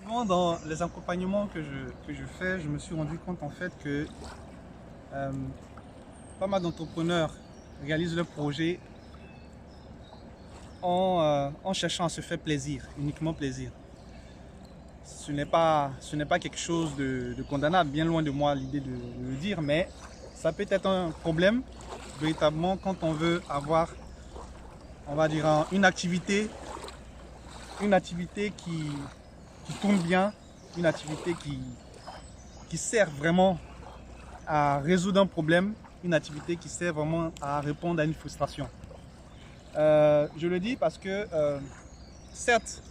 Souvent dans les accompagnements que je fais, je me suis rendu compte en fait que euh, pas mal d'entrepreneurs réalisent leurs projets en cherchant à se faire plaisir, uniquement plaisir. Ce n'est pas quelque chose de condamnable, bien loin de moi l'idée de le dire, mais ça peut être un problème véritablement quand on veut avoir, on va dire, une activité qui tourne bien, une activité qui sert vraiment à résoudre un problème, une activité qui sert vraiment à répondre à une frustration. Je le dis parce que, certes,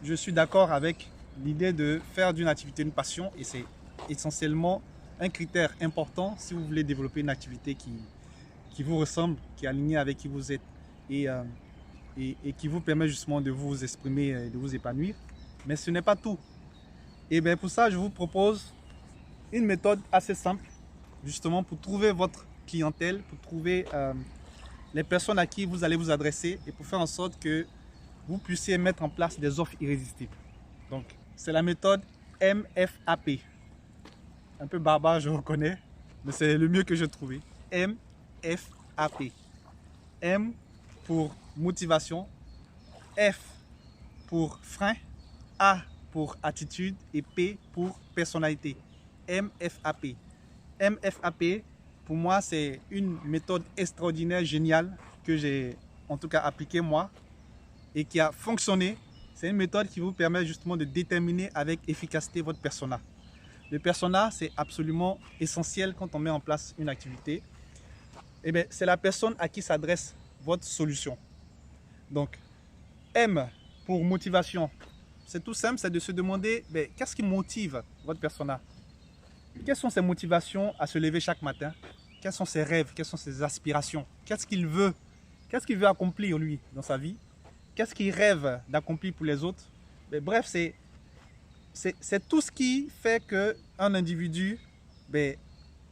je suis d'accord avec l'idée de faire d'une activité une passion et c'est essentiellement un critère important si vous voulez développer une activité qui vous ressemble, qui est alignée avec qui vous êtes et, euh, et qui vous permet justement de vous exprimer et de vous épanouir. Mais ce n'est pas tout. Et bien pour ça, je vous propose une méthode assez simple, justement pour trouver votre clientèle, pour trouver les personnes à qui vous allez vous adresser et pour faire en sorte que vous puissiez mettre en place des offres irrésistibles. Donc, c'est la méthode MFAP. Un peu barbare, je reconnais, mais c'est le mieux que j'ai trouvé. MFAP. M pour motivation, F pour frein, A pour attitude et P pour personnalité. MFAP. MFAP, pour moi, c'est une méthode extraordinaire, géniale, que j'ai en tout cas appliquée moi et qui a fonctionné. C'est une méthode qui vous permet justement de déterminer avec efficacité votre persona. Le persona, c'est absolument essentiel quand on met en place une activité. Et bien, c'est la personne à qui s'adresse votre solution. Donc, M pour motivation. C'est tout simple, c'est de se demander qu'est-ce qui motive votre persona. Quelles sont ses motivations à se lever chaque matin? Quels sont ses rêves? Quelles sont ses aspirations? Qu'est-ce qu'il veut? Qu'est-ce qu'il veut accomplir lui dans sa vie? Qu'est-ce qu'il rêve d'accomplir pour les autres? Mais bref, c'est tout ce qui fait qu'un individu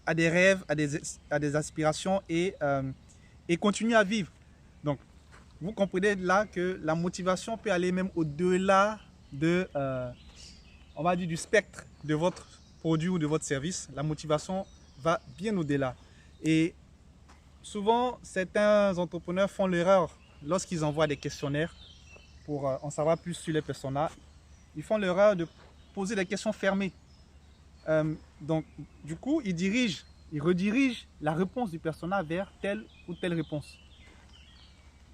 a des rêves, a des aspirations et continue à vivre. Donc, vous comprenez là que la motivation peut aller même au-delà de, on va dire, du spectre de votre produit ou de votre service. La motivation va bien au-delà. Et souvent, certains entrepreneurs font l'erreur lorsqu'ils envoient des questionnaires pour en savoir plus sur les personas. Ils font l'erreur de poser des questions fermées. Donc, du coup, ils redirigent la réponse du persona vers telle ou telle réponse.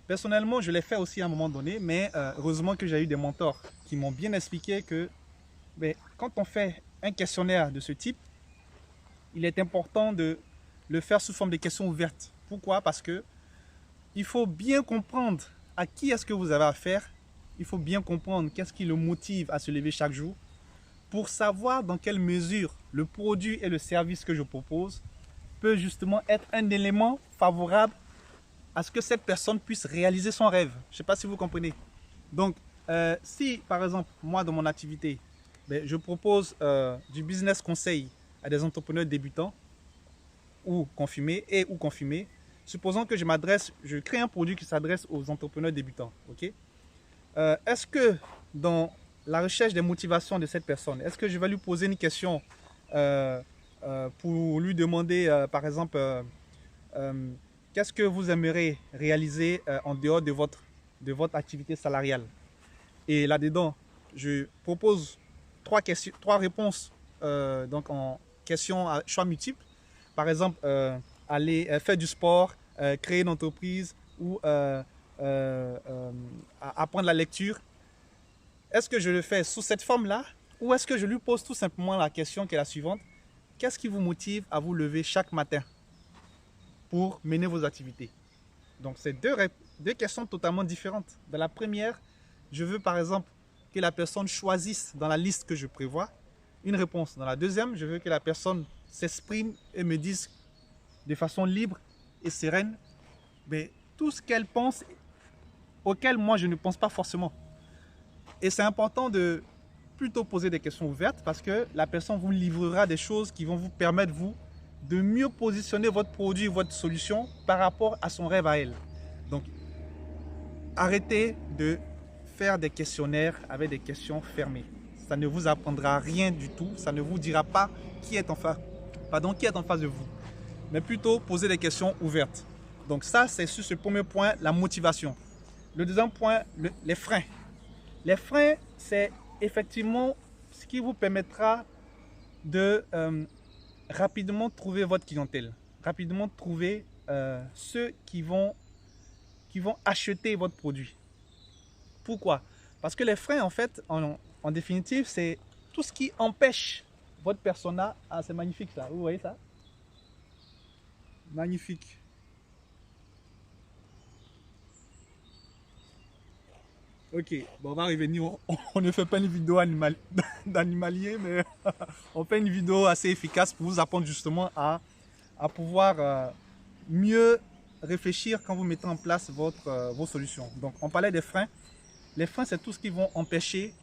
Personnellement, je l'ai fait aussi à un moment donné, mais heureusement que j'ai eu des mentors qui m'ont bien expliqué que quand on fait un questionnaire de ce type, il est important de le faire sous forme de questions ouvertes. Pourquoi? Parce que il faut bien comprendre à qui est-ce que vous avez affaire. Il faut bien comprendre qu'est-ce qui le motive à se lever chaque jour pour savoir dans quelle mesure le produit et le service que je propose peut justement être un élément favorable à ce que cette personne puisse réaliser son rêve. Je ne sais pas si vous comprenez. Donc, si par exemple, moi dans mon activité, je propose du business conseil à des entrepreneurs débutants ou confirmés, supposons que je crée un produit qui s'adresse aux entrepreneurs débutants. Ok? Est-ce que dans la recherche des motivations de cette personne, est-ce que je vais lui poser une question pour lui demander, par exemple, qu'est-ce que vous aimeriez réaliser en dehors de votre activité salariale? Et là-dedans, je propose trois réponses donc en questions à choix multiples. Par exemple, aller faire du sport, créer une entreprise ou apprendre la lecture. Est-ce que je le fais sous cette forme-là ou est-ce que je lui pose tout simplement la question qui est la suivante? Qu'est-ce qui vous motive à vous lever chaque matin pour mener vos activités? Donc, c'est deux questions totalement différentes. Dans la première, je veux par exemple que la personne choisisse dans la liste que je prévois une réponse. Dans la deuxième, je veux que la personne s'exprime et me dise de façon libre et sereine tout ce qu'elle pense auquel moi je ne pense pas forcément. Et c'est important de plutôt poser des questions ouvertes parce que la personne vous livrera des choses qui vont vous permettre, vous, de mieux positionner votre produit, votre solution par rapport à son rêve à elle. Donc, arrêtez de faire des questionnaires avec des questions fermées. ça ne vous apprendra rien du tout, ça ne vous dira pas qui est en face, qui est en face de vous, mais plutôt poser des questions ouvertes. Donc ça, c'est sur ce premier point, la motivation. Le deuxième point, les freins. Les freins, c'est effectivement ce qui vous permettra de rapidement trouver votre clientèle, rapidement trouver ceux qui vont acheter votre produit. Pourquoi? Parce que les freins, en fait, en définitive, c'est tout ce qui empêche votre persona. Ah, c'est magnifique ça, vous voyez ça? Magnifique. Ok, bon, on va revenir. On ne fait pas une vidéo d'animalier, mais on fait une vidéo assez efficace pour vous apprendre justement à pouvoir mieux réfléchir quand vous mettez en place vos solutions. Donc, on parlait des freins. Les freins, c'est tout ce qui vont empêcher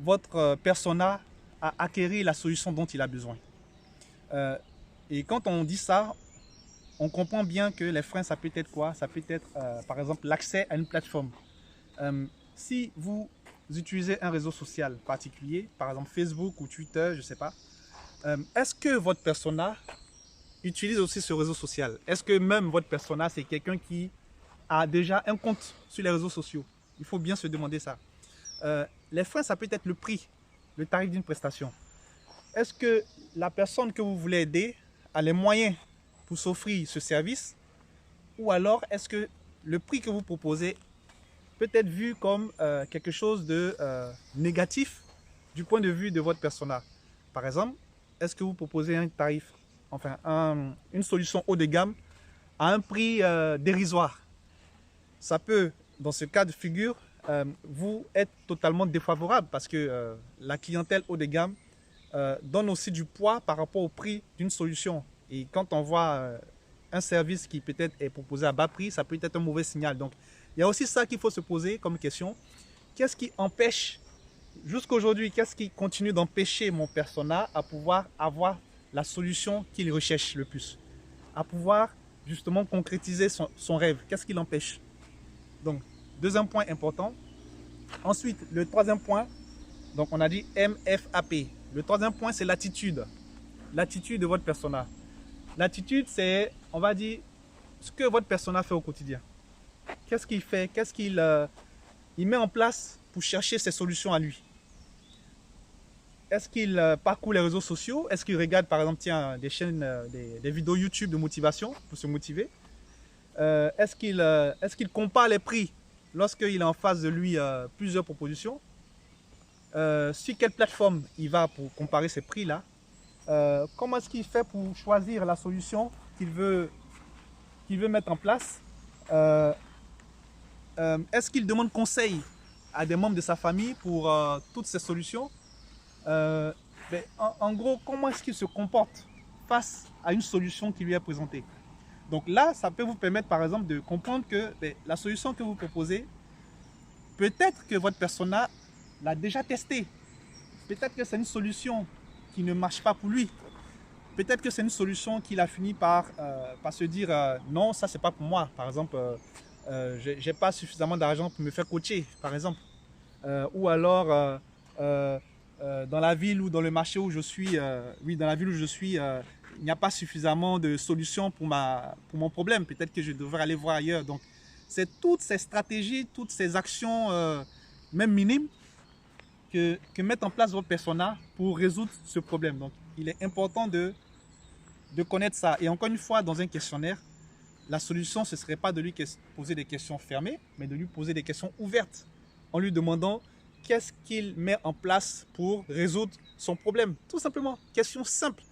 votre persona à acquérir la solution dont il a besoin. Et quand on dit ça, on comprend bien que les freins, ça peut être quoi? Ça peut être, par exemple, l'accès à une plateforme. Si vous utilisez un réseau social particulier, par exemple Facebook ou Twitter, je ne sais pas, est-ce que votre persona utilise aussi ce réseau social? Est-ce que même votre persona, c'est quelqu'un qui a déjà un compte sur les réseaux sociaux? Il faut bien se demander ça. Les freins, ça peut être le prix, le tarif d'une prestation. Est-ce que la personne que vous voulez aider a les moyens pour s'offrir ce service? Ou alors, est-ce que le prix que vous proposez peut être vu comme quelque chose de négatif du point de vue de votre persona? Par exemple, est-ce que vous proposez un tarif, enfin une solution haut de gamme à un prix dérisoire? Ça peut, dans ce cas de figure, vous être totalement défavorable parce que la clientèle haut de gamme donne aussi du poids par rapport au prix d'une solution. Et quand on voit un service qui peut-être est proposé à bas prix, ça peut être un mauvais signal. Donc, il y a aussi ça qu'il faut se poser comme question. Qu'est-ce qui empêche, jusqu'aujourd'hui, qu'est-ce qui continue d'empêcher mon persona à pouvoir avoir la solution qu'il recherche le plus? À pouvoir justement concrétiser son rêve. Qu'est-ce qui l'empêche? Donc, deuxième point important. Ensuite, le troisième point, donc on a dit MFAP. Le troisième point, c'est l'attitude. L'attitude de votre persona. L'attitude, c'est, on va dire, ce que votre persona fait au quotidien. Qu'est-ce qu'il fait? Qu'est-ce qu'il met en place pour chercher ses solutions à lui? Est-ce qu'il parcourt les réseaux sociaux? Est-ce qu'il regarde, par exemple, tiens, des chaînes, des vidéos YouTube de motivation pour se motiver? Est-ce qu'il compare les prix lorsqu'il a en face de lui plusieurs propositions? Sur quelle plateforme il va pour comparer ces prix-là? Comment est-ce qu'il fait pour choisir la solution qu'il veut mettre en place? Est-ce qu'il demande conseil à des membres de sa famille pour toutes ces solutions? En gros, comment est-ce qu'il se comporte face à une solution qui lui est présentée? Donc là, ça peut vous permettre par exemple de comprendre que la solution que vous proposez, peut-être que votre persona l'a déjà testée. Peut-être que c'est une solution qui ne marche pas pour lui. Peut-être que c'est une solution qu'il a fini par se dire non, ça c'est pas pour moi. Par exemple, j'ai pas suffisamment d'argent pour me faire coacher, par exemple. Ou alors dans la ville ou dans le marché où je suis, oui, dans la ville où je suis, il n'y a pas suffisamment de solutions pour mon problème. Peut-être que je devrais aller voir ailleurs. Donc, c'est toutes ces stratégies, toutes ces actions, même minimes, que met en place votre persona pour résoudre ce problème. Donc, il est important de connaître ça. Et encore une fois, dans un questionnaire, la solution, ce ne serait pas de lui poser des questions fermées, mais de lui poser des questions ouvertes, en lui demandant qu'est-ce qu'il met en place pour résoudre son problème. Tout simplement, question simple.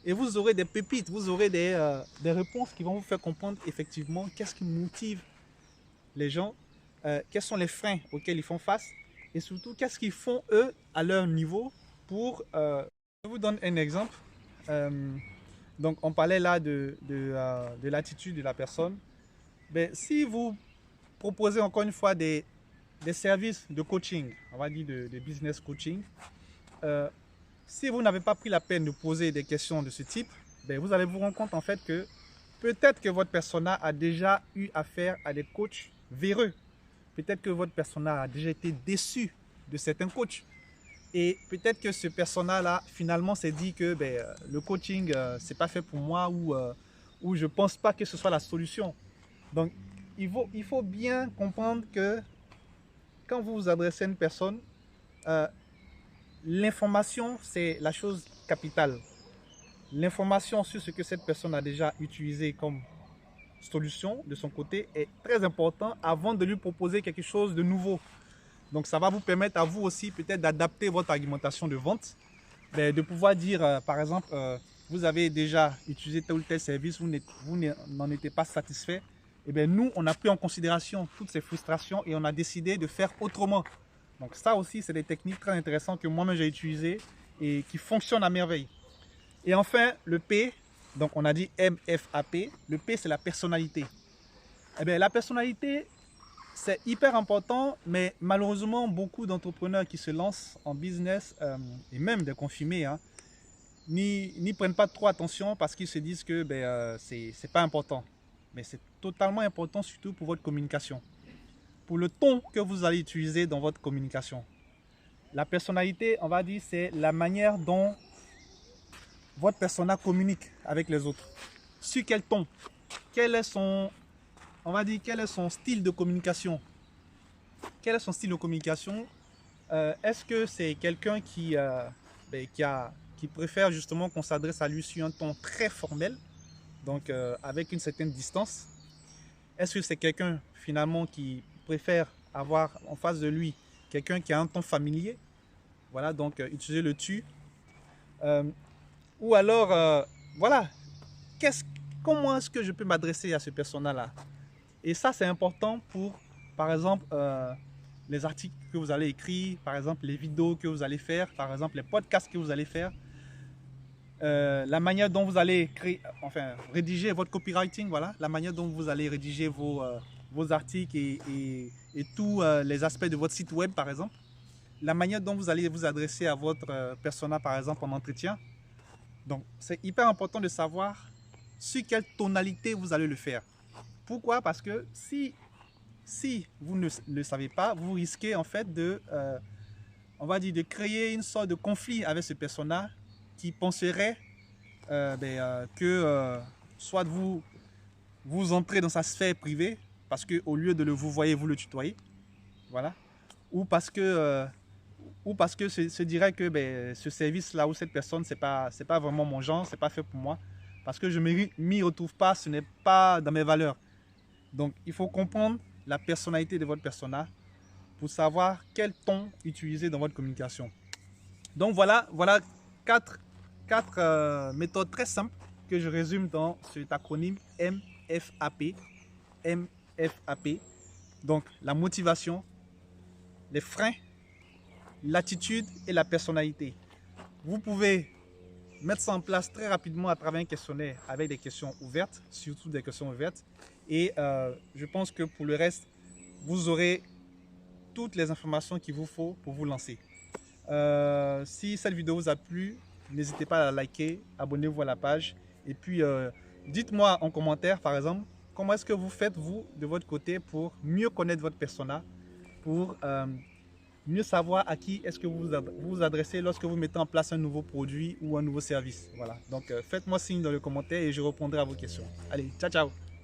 Et vous aurez des pépites, vous aurez des réponses qui vont vous faire comprendre effectivement qu'est-ce qui motive les gens, quels sont les freins auxquels ils font face, et surtout qu'est-ce qu'ils font eux à leur niveau pour... Je vous donne un exemple. Donc on parlait là de l'attitude de la personne. Mais si vous proposez encore une fois des services de coaching, on va dire de business coaching, si vous n'avez pas pris la peine de poser des questions de ce type, vous allez vous rendre compte en fait que peut-être que votre persona a déjà eu affaire à des coachs véreux. Peut-être que votre persona a déjà été déçu de certains coachs. Et peut-être que ce persona-là, finalement, s'est dit que le coaching, c'est pas fait pour moi ou je pense pas que ce soit la solution. Donc, il faut bien comprendre que quand vous vous adressez à une personne, euh, l'information, c'est la chose capitale. L'information sur ce que cette personne a déjà utilisé comme solution de son côté est très important avant de lui proposer quelque chose de nouveau. Donc ça va vous permettre à vous aussi peut-être d'adapter votre argumentation de vente, de pouvoir dire par exemple, vous avez déjà utilisé tel ou tel service, vous n'en étiez pas satisfait. Et bien nous, on a pris en considération toutes ces frustrations et on a décidé de faire autrement. Donc ça aussi, c'est des techniques très intéressantes que moi-même j'ai utilisées et qui fonctionnent à merveille. Et enfin, le P, donc on a dit MFAP, le P c'est la personnalité. Eh bien la personnalité, c'est hyper important, mais malheureusement, beaucoup d'entrepreneurs qui se lancent en business, et même des confirmés, hein, n'y prennent pas trop attention parce qu'ils se disent que c'est pas important. Mais c'est totalement important, surtout pour votre communication. Pour le ton que vous allez utiliser dans votre communication. La personnalité, on va dire, c'est la manière dont votre persona communique avec les autres. Sur quel ton? Quel est son, on va dire, quel est son style de communication? Quel est son style de communication? Est-ce que c'est quelqu'un qui préfère justement qu'on s'adresse à lui sur un ton très formel, donc avec une certaine distance? Est-ce que c'est quelqu'un finalement qui préfère avoir en face de lui quelqu'un qui a un ton familier? Voilà, donc utiliser le tu. Ou alors, voilà, comment est-ce que je peux m'adresser à ce persona-là? Et ça, c'est important pour, par exemple, les articles que vous allez écrire, par exemple, les vidéos que vous allez faire, par exemple, les podcasts que vous allez faire, la manière dont vous allez rédiger votre copywriting, voilà, la manière dont vous allez rédiger vos articles et tous les aspects de votre site web, par exemple, la manière dont vous allez vous adresser à votre persona, par exemple, en entretien. Donc, c'est hyper important de savoir sur quelle tonalité vous allez le faire. Pourquoi? Parce que si vous ne le savez pas, vous risquez en fait on va dire, de créer une sorte de conflit avec ce persona qui penserait que soit vous entrez dans sa sphère privée parce qu'au lieu de le vous voyez, vous le tutoyez. Voilà. Ou parce que se dirait que ce service-là ou cette personne, c'est pas vraiment mon genre, c'est pas fait pour moi. Parce que je ne m'y retrouve pas, ce n'est pas dans mes valeurs. Donc, il faut comprendre la personnalité de votre persona pour savoir quel ton utiliser dans votre communication. Donc, voilà quatre méthodes très simples que je résume dans cet acronyme MFAP. MFAP. Donc, la motivation, les freins, l'attitude et la personnalité. Vous pouvez mettre ça en place très rapidement à travers un questionnaire avec des questions ouvertes, surtout des questions ouvertes. Et je pense que pour le reste, vous aurez toutes les informations qu'il vous faut pour vous lancer. Si cette vidéo vous a plu, n'hésitez pas à la liker, abonnez-vous à la page. Et puis, dites-moi en commentaire, par exemple, comment est-ce que vous faites, vous, de votre côté, pour mieux connaître votre persona, pour mieux savoir à qui est-ce que vous vous adressez lorsque vous mettez en place un nouveau produit ou un nouveau service. Voilà. Donc, faites-moi signe dans le commentaire et je répondrai à vos questions. Allez, ciao, ciao!